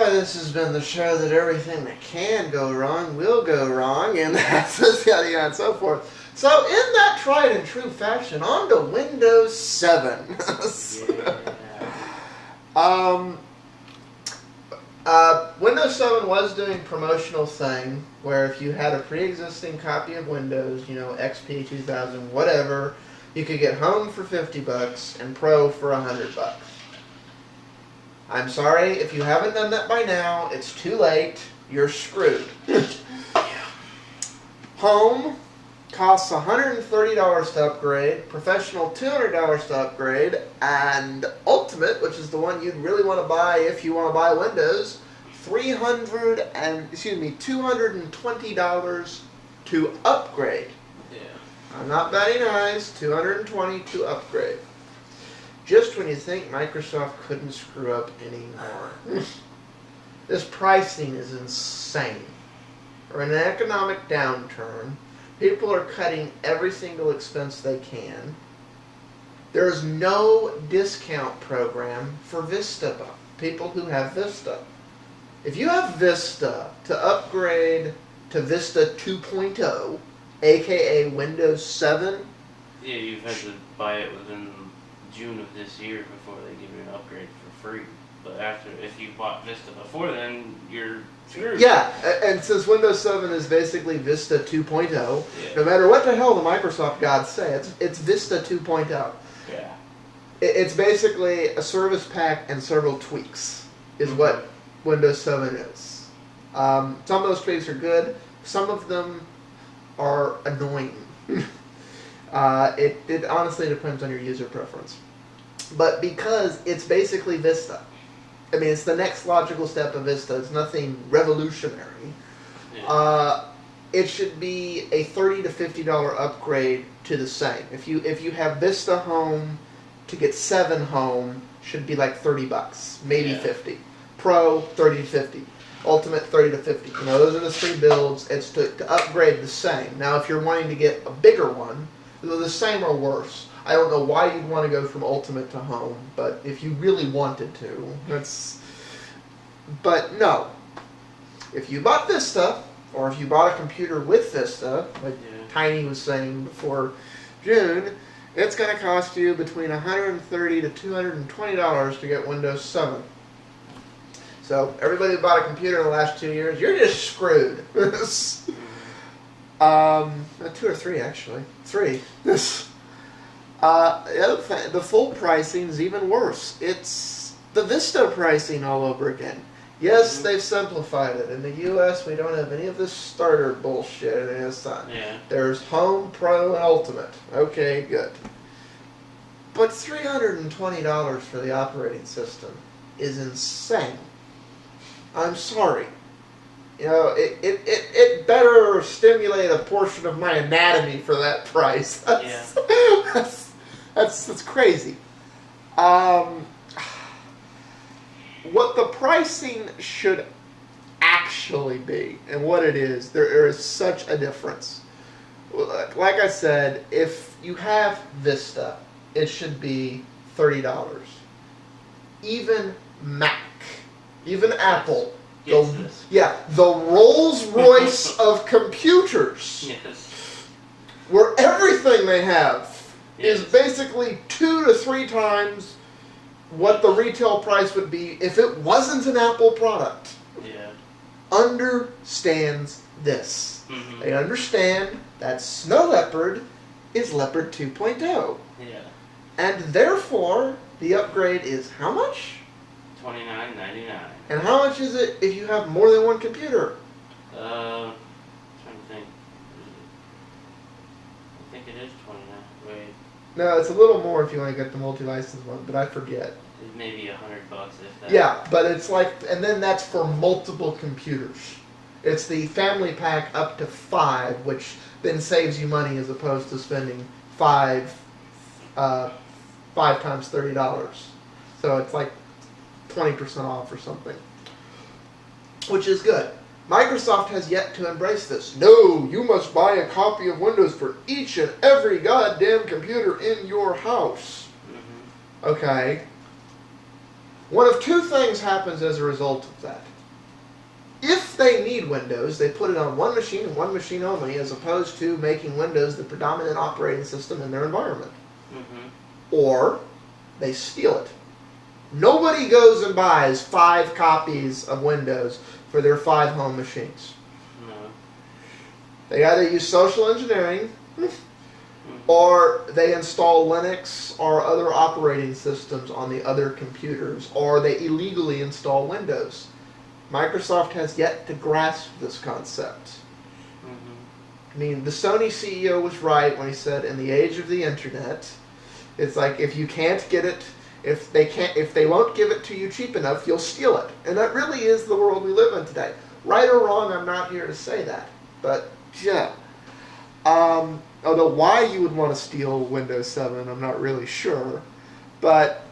boy, this has been the show that everything that can go wrong will go wrong, and that's yada yada and so forth. So, in that tried and true fashion, on to Windows 7. Windows 7 was doing a promotional thing where if you had a pre-existing copy of Windows, XP 2000, whatever, you could get Home for $50 and Pro for $100. I'm sorry, if you haven't done that by now, it's too late. You're screwed. Home costs $130 to upgrade, Professional $200 to upgrade, and Ultimate, which is the one you'd really want to buy if you want to buy Windows, $220 to upgrade. Yeah. I'm not betting eyes, $220 to upgrade. Just when you think Microsoft couldn't screw up anymore. This pricing is insane. We're in an economic downturn. People are cutting every single expense they can. There's no discount program for Vista people who have Vista. If you have Vista to upgrade to Vista 2.0, aka Windows 7, yeah, you've had to buy it within June of this year before they give you an upgrade for free. But if you bought Vista before then, you're screwed. Yeah, and since Windows 7 is basically Vista 2.0, no matter what the hell the Microsoft gods say, it's Vista 2.0. Yeah. It's basically a service pack and several tweaks is what Windows 7 is. Some of those tweaks are good. Some of them are annoying. It honestly depends on your user preference. But because it's basically Vista, I mean, it's the next logical step of Vista. It's nothing revolutionary. Yeah. It should be a $30 to $50 upgrade to the same. If you have Vista Home, to get 7 Home should be like $30, maybe $50. Pro, $30 to $50. Ultimate, $30 to $50. Those are the 3 builds. It's to upgrade the same. Now, if you're wanting to get a bigger one, the same or worse. I don't know why you'd want to go from Ultimate to Home, but if you really wanted to, But no. If you bought Vista, or if you bought a computer with Vista, like Tiny was saying before June, it's going to cost you between $130 to $220 to get Windows 7. So everybody who bought a computer in the last 2 years, you're just screwed. 2 or 3 actually. 3. The other thing, the full pricing is even worse. It's the Vista pricing all over again. Yes, they've simplified it. In the U.S., we don't have any of this starter bullshit in the sun. Yeah. There's Home, Pro, and Ultimate. Okay, good. But $320 for the operating system is insane. I'm sorry. It better stimulate a portion of my anatomy for that price. That's crazy. What the pricing should actually be, and what it is, there is such a difference. Like I said, if you have Vista, it should be $30. Even Mac, even Apple, the Rolls Royce of computers, where everything they have is basically 2 to 3 times what the retail price would be if it wasn't an Apple product. Understands this. They understand that Snow Leopard is Leopard 2.0. And therefore, the upgrade is how much? $29.99. And how much is it if you have more than one computer? Trying to think. I think it is $29. Wait. No, it's a little more if you want to get the multi-license one, but I forget. Maybe $100 if that. Yeah, but it's like, and then that's for multiple computers. It's the family pack up to 5, which then saves you money as opposed to spending 5 times $30. So it's like 20% off or something, which is good. Microsoft has yet to embrace this. No, you must buy a copy of Windows for each and every goddamn computer in your house. Okay. One of 2 things happens as a result of that. if they need Windows, they put it on one machine and one machine only, as opposed to making Windows the predominant operating system in their environment. Mm-hmm. Or they steal it. Nobody goes and buys 5 copies of Windows for their 5 home machines. No. They either use social engineering, or they install Linux or other operating systems on the other computers, or they illegally install Windows. Microsoft has yet to grasp this concept. Mm-hmm. I mean, the Sony CEO was right when he said, in the age of the internet, it's like, if you can't get it, if they won't give it to you cheap enough, you'll steal it. And that really is the world we live in today. Right or wrong, I'm not here to say that. But, yeah. Although why you would want to steal Windows 7, I'm not really sure. But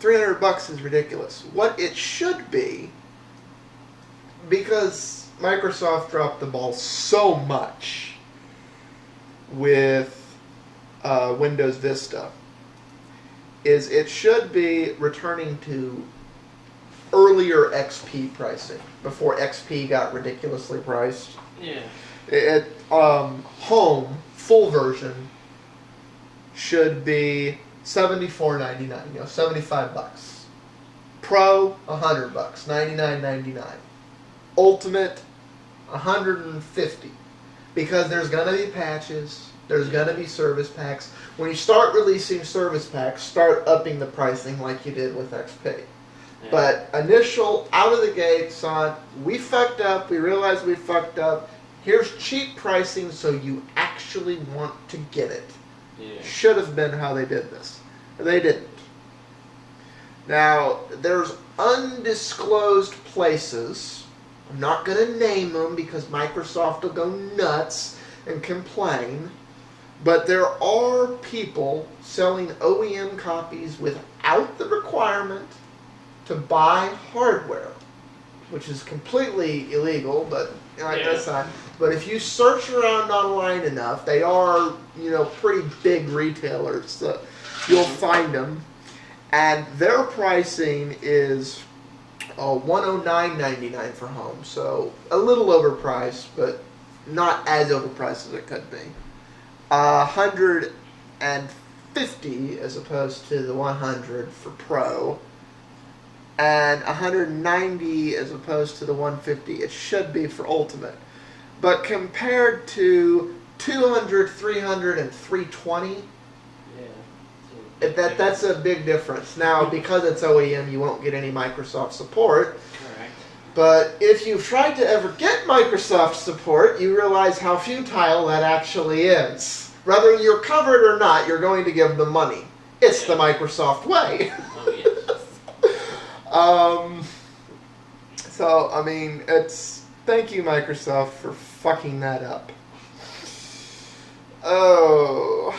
$300 is ridiculous. What it should be, because Microsoft dropped the ball so much with Windows Vista, is it should be returning to earlier XP pricing, before XP got ridiculously priced. Yeah. Home full version should be $74.99, $75. Pro $100, $99.99. Ultimate $150, because there's gonna be patches, there's gonna be service packs. When you start releasing service packs, start upping the pricing like you did with XP. Yeah. But initial, out of the gate, son, we fucked up, we realized we fucked up. Here's cheap pricing so you actually want to get it. Yeah. Should have been how they did this. They didn't. Now, there's undisclosed places. I'm not going to name them because Microsoft will go nuts and complain. But there are people selling OEM copies without the requirement to buy hardware, which is completely illegal, but like I said, but if you search around online enough, they are, pretty big retailers, so you'll find them. And their pricing is $109.99 for home, so a little overpriced, but not as overpriced as it could be. $150 as opposed to the $100 for Pro, and $190 as opposed to the $150 it should be for Ultimate. But compared to $200, $300, and $320, that's a big difference. Now, because it's OEM, you won't get any Microsoft support. Correct. But if you've tried to ever get Microsoft support, you realize how futile that actually is. Whether you're covered or not, you're going to give them money. It's the Microsoft way. Oh, yes. So, I mean, thank you, Microsoft, for fucking that up. Oh.